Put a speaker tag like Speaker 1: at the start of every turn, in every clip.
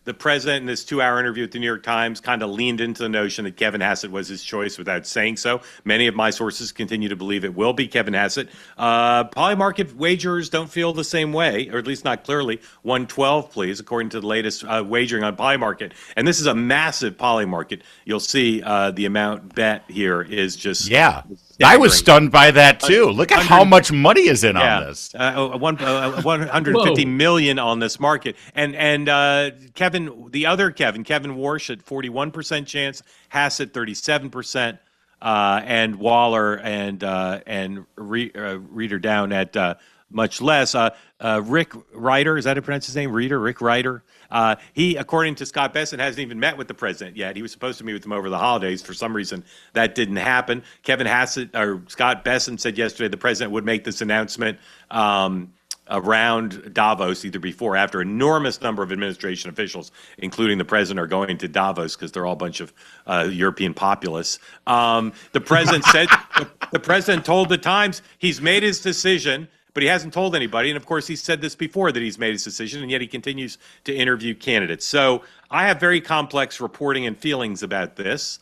Speaker 1: the president in this 2-hour interview with the New York Times kind of leaned into the notion that Kevin Hassett was his choice without saying so. Many of my sources continue to believe it will be Kevin Hassett. Polymarket wagers don't feel the same way, or at least not clearly. 112, please, according to the latest wagering on Polymarket. And this is a massive Polymarket. You'll see the amount bet here is just
Speaker 2: Yeah. I was
Speaker 1: staggering.
Speaker 2: stunned by that too. Look at how much money is in on this.
Speaker 1: 150 million on this market, and Kevin Warsh at 41% chance, Hassett 37%, and Waller and Reader down at much less. Rick Ryder, is that how you pronounce his name? Rick Ryder. He, according to Scott Bessent, hasn't even met with the president yet. He was supposed to meet with him over the holidays. For some reason, that didn't happen. Kevin Hassett or Scott Bessent said yesterday the president would make this announcement around Davos, either before or after. Enormous number of administration officials, including the president, are going to Davos because they're all a bunch of European populists. The president said the president told the Times he's made his decision, but he hasn't told anybody. And of course, he said this before that he's made his decision, and yet he continues to interview candidates. So I have very complex reporting and feelings about this,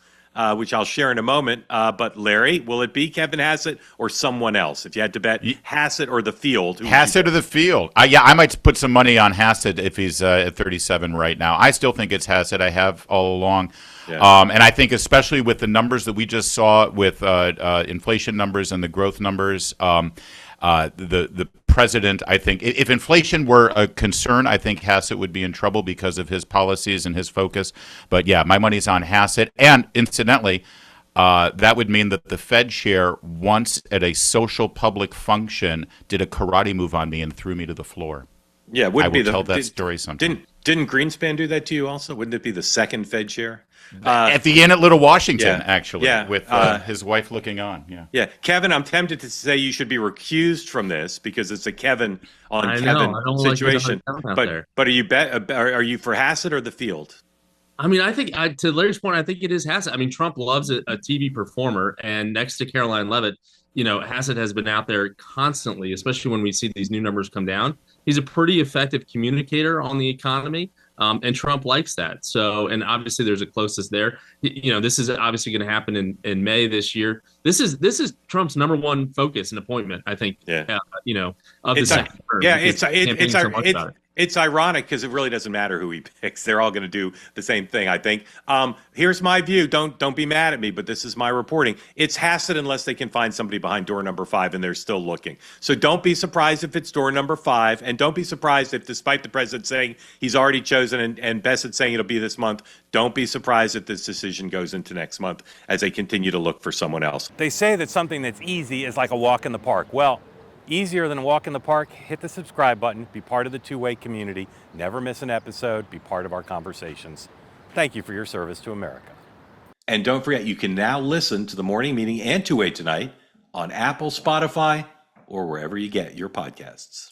Speaker 1: which I'll share in a moment. But Larry, will it be Kevin Hassett or someone else? If you had to bet Hassett or the field.
Speaker 2: Hassett or the field. I might put some money on Hassett if he's at 37 right now. I still think it's Hassett. I have all along. Yeah. And I think especially with the numbers that we just saw with inflation numbers and the growth numbers, the president, I think, if inflation were a concern, I think Hassett would be in trouble because of his policies and his focus. But yeah, my money's on Hassett. And incidentally, that would mean that the Fed chair once at a social public function did a karate move on me and threw me to the floor.
Speaker 1: Yeah, wouldn't
Speaker 2: I will tell that story sometime.
Speaker 1: Didn't Greenspan do that to you also? Wouldn't it be the second Fed chair?
Speaker 2: At the inn at Little Washington,
Speaker 1: yeah,
Speaker 2: actually,
Speaker 1: yeah,
Speaker 2: with his wife looking on. Yeah.
Speaker 1: Yeah, Kevin, I'm tempted to say you should be recused from this because it's a Kevin on Kevin situation. But are you for Hassett or the field?
Speaker 3: I mean, I think to Larry's point, I think it is Hassett. I mean, Trump loves a TV performer, and next to Caroline Leavitt, Hassett has been out there constantly, especially when we see these new numbers come down. He's a pretty effective communicator on the economy. And Trump likes that. So, and obviously there's a closeness there. This is obviously going to happen in May this year. This is Trump's number one focus and appointment, I think. Yeah. Of the second term.
Speaker 1: Yeah, it's ironic because it really doesn't matter who he picks. They're all going to do the same thing, I think. Here's my view. Don't be mad at me, but this is my reporting. It's Hassett unless they can find somebody behind door number 5 and they're still looking. So don't be surprised if it's door number 5, and don't be surprised if, despite the president saying he's already chosen and Bessent saying it'll be this month, don't be surprised if this decision goes into next month as they continue to look for someone else.
Speaker 4: They say that something that's easy is like a walk in the park. Well, easier than a walk in the park, hit the subscribe button, be part of the two-way community, never miss an episode, be part of our conversations. Thank you for your service to America.
Speaker 1: And don't forget, you can now listen to the morning meeting and Two-Way Tonight on Apple, Spotify, or wherever you get your podcasts.